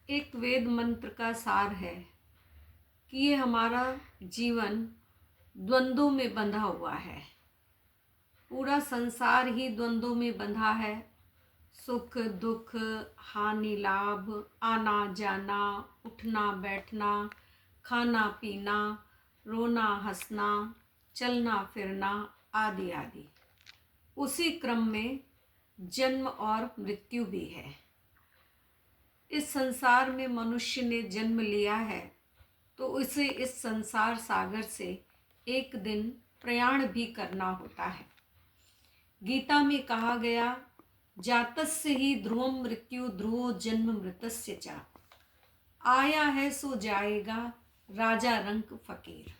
एक वेद मंत्र का सार है कि ये हमारा जीवन द्वंद्वों में बंधा हुआ है। पूरा संसार ही द्वंद्वों में बंधा है। सुख दुख, हानि लाभ, आना जाना, उठना बैठना, खाना पीना, रोना हंसना, चलना फिरना आदि आदि। उसी क्रम में जन्म और मृत्यु भी है। इस संसार में मनुष्य ने जन्म लिया है तो उसे इस संसार सागर से एक दिन प्रयाण भी करना होता है। गीता में कहा गया, जातस्य ही ध्रुवम मृत्यु ध्रुवो जन्म मृतस्य च। आया है सो जाएगा, राजा रंक फकीर।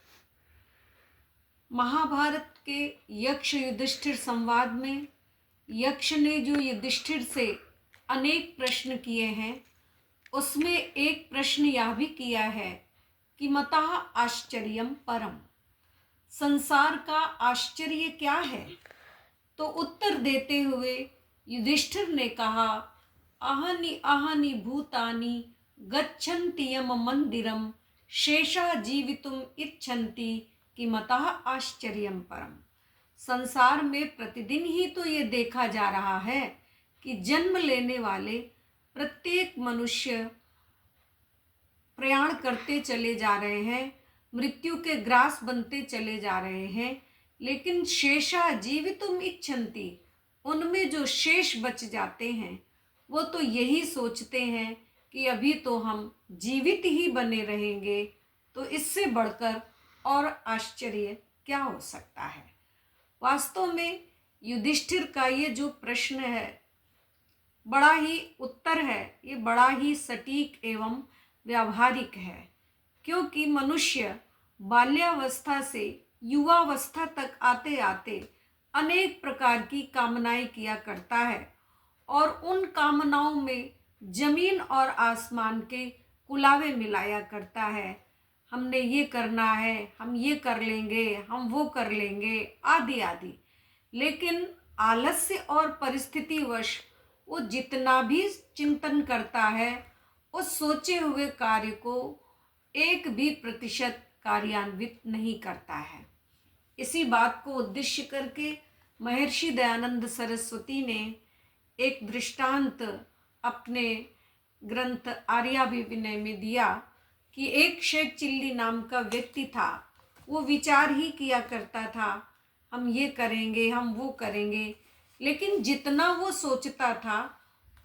महाभारत के यक्ष युधिष्ठिर संवाद में यक्ष ने जो युधिष्ठिर से अनेक प्रश्न किए हैं, उसमें एक प्रश्न यह भी किया है कि मतः आश्चर्यम परम, संसार का आश्चर्य क्या है। तो उत्तर देते हुए युधिष्ठिर ने कहा, अहनि अहनि भूतानि गच्छन्ति यम मंदिरम शेषा जीवितुम इच्छन्ति कि मतः आश्चर्यम परम। संसार में प्रतिदिन ही तो ये देखा जा रहा है कि जन्म लेने वाले प्रत्येक मनुष्य प्रयाण करते चले जा रहे हैं, मृत्यु के ग्रास बनते चले जा रहे हैं, लेकिन शेषा जीवितुम इच्छन्ति, उनमें जो शेष बच जाते हैं वो तो यही सोचते हैं कि अभी तो हम जीवित ही बने रहेंगे, तो इससे बढ़कर और आश्चर्य क्या हो सकता है। वास्तव में युधिष्ठिर का ये जो प्रश्न है, बड़ा ही उत्तर है, ये बड़ा ही सटीक एवं व्यावहारिक है, क्योंकि मनुष्य बाल्यावस्था से युवावस्था तक आते आते अनेक प्रकार की कामनाएं किया करता है और उन कामनाओं में जमीन और आसमान के कुलावे मिलाया करता है। हमने ये करना है, हम ये कर लेंगे, हम वो कर लेंगे आदि आदि। लेकिन आलस्य और परिस्थितिवश वो जितना भी चिंतन करता है, उस सोचे हुए कार्य को 1% कार्यान्वित नहीं करता है। इसी बात को उद्देश्य करके महर्षि दयानंद सरस्वती ने एक दृष्टांत अपने ग्रंथ आर्याभिविनय में दिया कि एक शेख चिल्ली नाम का व्यक्ति था। वो विचार ही किया करता था, हम ये करेंगे, हम वो करेंगे, लेकिन जितना वो सोचता था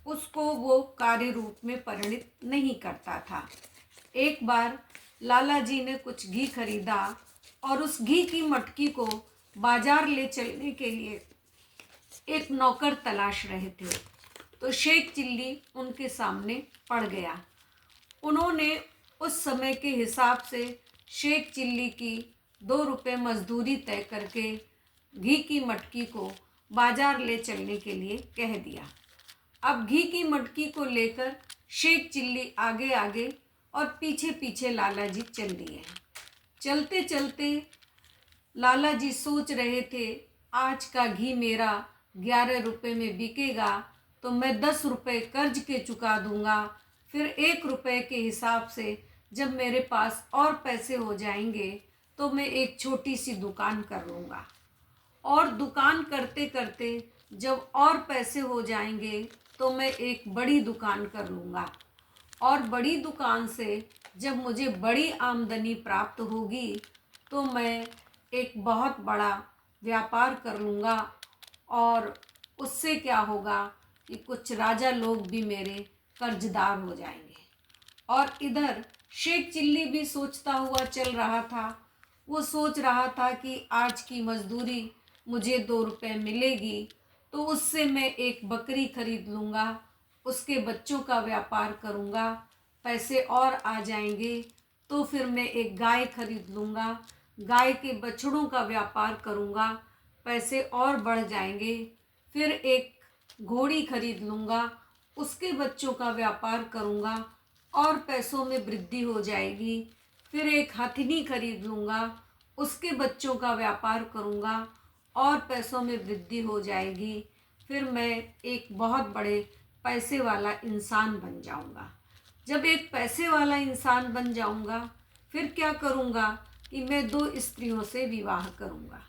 उसको वो कार्य रूप में परिणित नहीं करता था। एक बार लाला जी ने कुछ घी खरीदा और उस घी की मटकी को बाजार ले चलने के लिए एक नौकर तलाश रहे थे। तो शेख चिल्ली उनके सामने पड़ गया। उन्होंने उस समय के हिसाब से शेख चिल्ली की 2 रुपये मजदूरी तय करके घी की मटकी को बाजार ले चलने के लिए कह दिया। अब घी की मटकी को लेकर शेख चिल्ली आगे आगे और पीछे पीछे लाला जी चल दिए। चलते चलते लाला जी सोच रहे थे, आज का घी मेरा 11 रुपये में बिकेगा तो मैं 10 रुपये कर्ज के चुका दूंगा, फिर 1 रुपये के हिसाब से जब मेरे पास और पैसे हो जाएंगे तो मैं एक छोटी सी दुकान कर लूँगा, और दुकान करते करते जब और पैसे हो जाएंगे तो मैं एक बड़ी दुकान कर लूँगा, और बड़ी दुकान से जब मुझे बड़ी आमदनी प्राप्त होगी तो मैं एक बहुत बड़ा व्यापार कर लूँगा, और उससे क्या होगा कि कुछ राजा लोग भी मेरे कर्जदार हो जाएंगे। और इधर शेख चिल्ली भी सोचता हुआ चल रहा था। वो सोच रहा था कि आज की मजदूरी मुझे 2 रुपये मिलेगी तो उससे मैं एक बकरी खरीद लूँगा, उसके बच्चों का व्यापार करूँगा, पैसे और आ जाएंगे तो फिर मैं एक गाय खरीद लूँगा, गाय के बछड़ों का व्यापार करूँगा, पैसे और बढ़ जाएंगे, फिर एक घोड़ी खरीद लूँगा, उसके बच्चों का व्यापार करूँगा और पैसों में वृद्धि हो जाएगी, फिर एक हथिनी खरीद लूँगा, उसके बच्चों का व्यापार करूँगा और पैसों में वृद्धि हो जाएगी, फिर मैं एक बहुत बड़े पैसे वाला इंसान बन जाऊँगा। जब एक पैसे वाला इंसान बन जाऊंगा फिर क्या करूंगा कि मैं 2 स्त्रियों से विवाह करूंगा।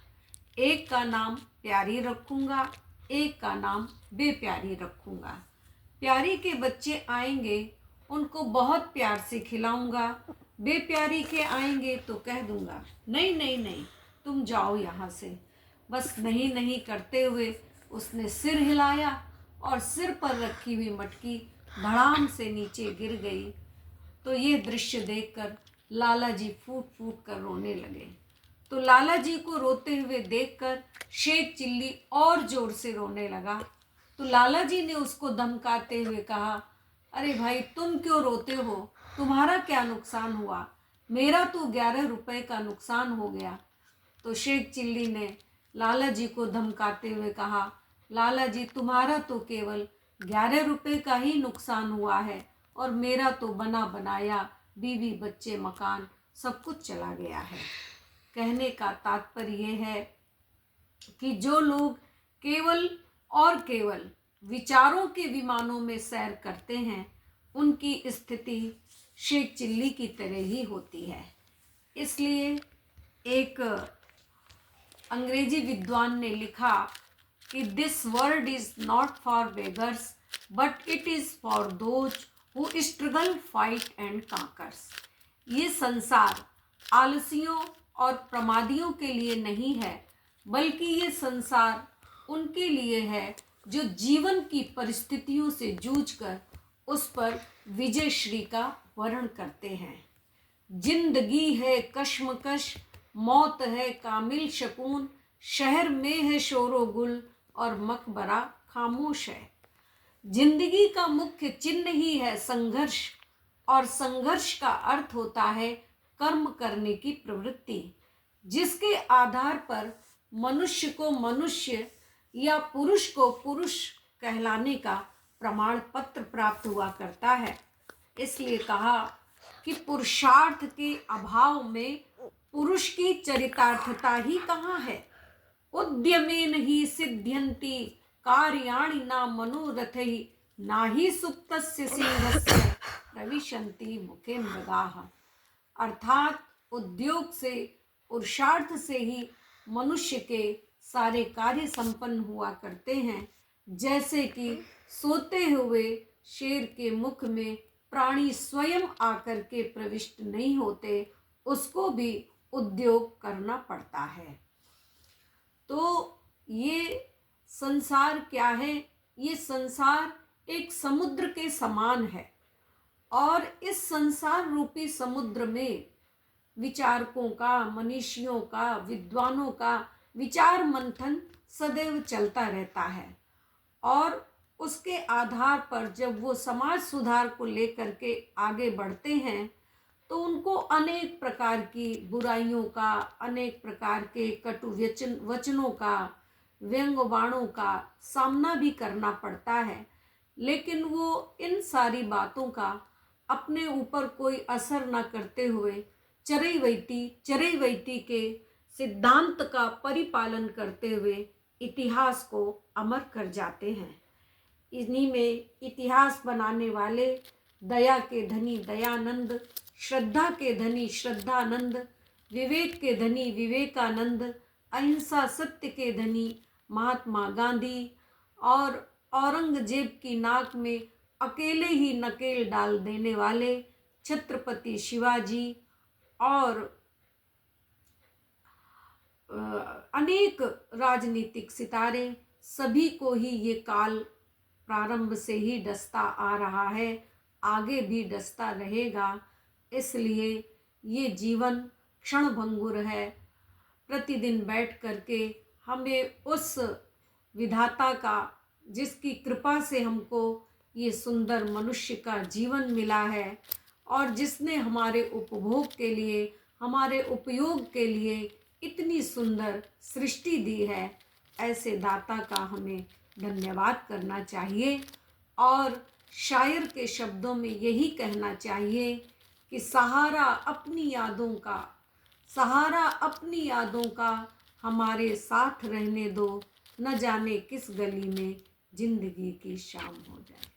एक का नाम प्यारी रखूंगा, एक का नाम बेप्यारी रखूंगा। प्यारी के बच्चे आएंगे उनको बहुत प्यार से खिलाऊंगा, बेप्यारी के आएंगे तो कह दूंगा नहीं नहीं नहीं तुम जाओ यहाँ से। बस नहीं नहीं करते हुए उसने सिर हिलाया और सिर पर रखी हुई मटकी धड़ाम से नीचे गिर गई। तो ये दृश्य देखकर लाला जी फूट फूट कर रोने लगे। तो लाला जी को रोते हुए देखकर शेख चिल्ली और जोर से रोने लगा। तो लाला जी ने उसको धमकाते हुए कहा, अरे भाई तुम क्यों रोते हो, तुम्हारा क्या नुकसान हुआ, मेरा तो 11 रुपए का नुकसान हो गया। तो शेख चिल्ली ने लाला जी को धमकाते हुए कहा, लाला जी तुम्हारा तो केवल 11 रुपए का ही नुकसान हुआ है और मेरा तो बना बनाया बीवी बच्चे मकान सब कुछ चला गया है। कहने का तात्पर्य यह है कि जो लोग केवल और केवल विचारों के विमानों में सैर करते हैं उनकी स्थिति शेख चिल्ली की तरह ही होती है। इसलिए एक अंग्रेजी विद्वान ने लिखा कि this world is not for beggars but it is for those who struggle fight and conquers. ये संसार आलसियों और प्रमादियों के लिए नहीं है, बल्कि ये संसार उनके लिए है जो जीवन की परिस्थितियों से जूझकर उस पर विजयश्री का वर्ण करते हैं। जिंदगी है कश्मकश, मौत है कामिल शकून, शहर में है शोरो गुल और मकबरा खामोश है। जिंदगी का मुख्य चिन्ह ही है संघर्ष, और संघर्ष का अर्थ होता है कर्म करने की प्रवृत्ति, जिसके आधार पर मनुष्य को मनुष्य या पुरुष को पुरुष कहलाने का प्रमाण पत्र प्राप्त हुआ करता है। इसलिए कहा कि पुरुषार्थ के अभाव में पुरुष की चरितार्थता ही कहाँ है। उद्यमेन ही सिद्ध्यन्ति कार्याणि न मनोरथैः, ना ही सुप्तस्य सिंहस्य प्रविशन्ति मुखे मृगाः। अर्थात उद्योग से पुरुषार्थ से ही मनुष्य के सारे कार्य संपन्न हुआ करते हैं। जैसे कि सोते हुए शेर के मुख में प्राणी स्वयं आकर के प्रविष्ट नहीं होते, उसको भी उद्योग करना पड़ता है। तो ये संसार क्या है? ये संसार एक समुद्र के समान है और इस संसार रूपी समुद्र में विचारकों का, मनीषियों का, विद्वानों का विचार मंथन सदैव चलता रहता है और उसके आधार पर जब वो समाज सुधार को लेकर के आगे बढ़ते हैं तो उनको अनेक प्रकार की बुराइयों का, अनेक प्रकार के कटु वचनों का, व्यंग बाणों का सामना भी करना पड़ता है। लेकिन वो इन सारी बातों का अपने ऊपर कोई असर न करते हुए चरैवैती के सिद्धांत का परिपालन करते हुए इतिहास को अमर कर जाते हैं। इन्हीं में इतिहास बनाने वाले दया के धनी दयानंद, श्रद्धा के धनी श्रद्धानंद, विवेक के धनी विवेकानंद, अहिंसा सत्य के धनी महात्मा गांधी और औरंगजेब की नाक में अकेले ही नकेल डाल देने वाले छत्रपति शिवाजी और अनेक राजनीतिक सितारे, सभी को ही ये काल प्रारंभ से ही डसता आ रहा है, आगे भी डसता रहेगा। इसलिए ये जीवन क्षणभंगुर है। प्रतिदिन बैठ करके हमें उस विधाता का, जिसकी कृपा से हमको ये सुंदर मनुष्य का जीवन मिला है और जिसने हमारे उपभोग के लिए, हमारे उपयोग के लिए इतनी सुंदर सृष्टि दी है, ऐसे दाता का हमें धन्यवाद करना चाहिए। और शायर के शब्दों में यही कहना चाहिए कि सहारा अपनी यादों का हमारे साथ रहने दो, न जाने किस गली में जिंदगी की शाम हो जाए।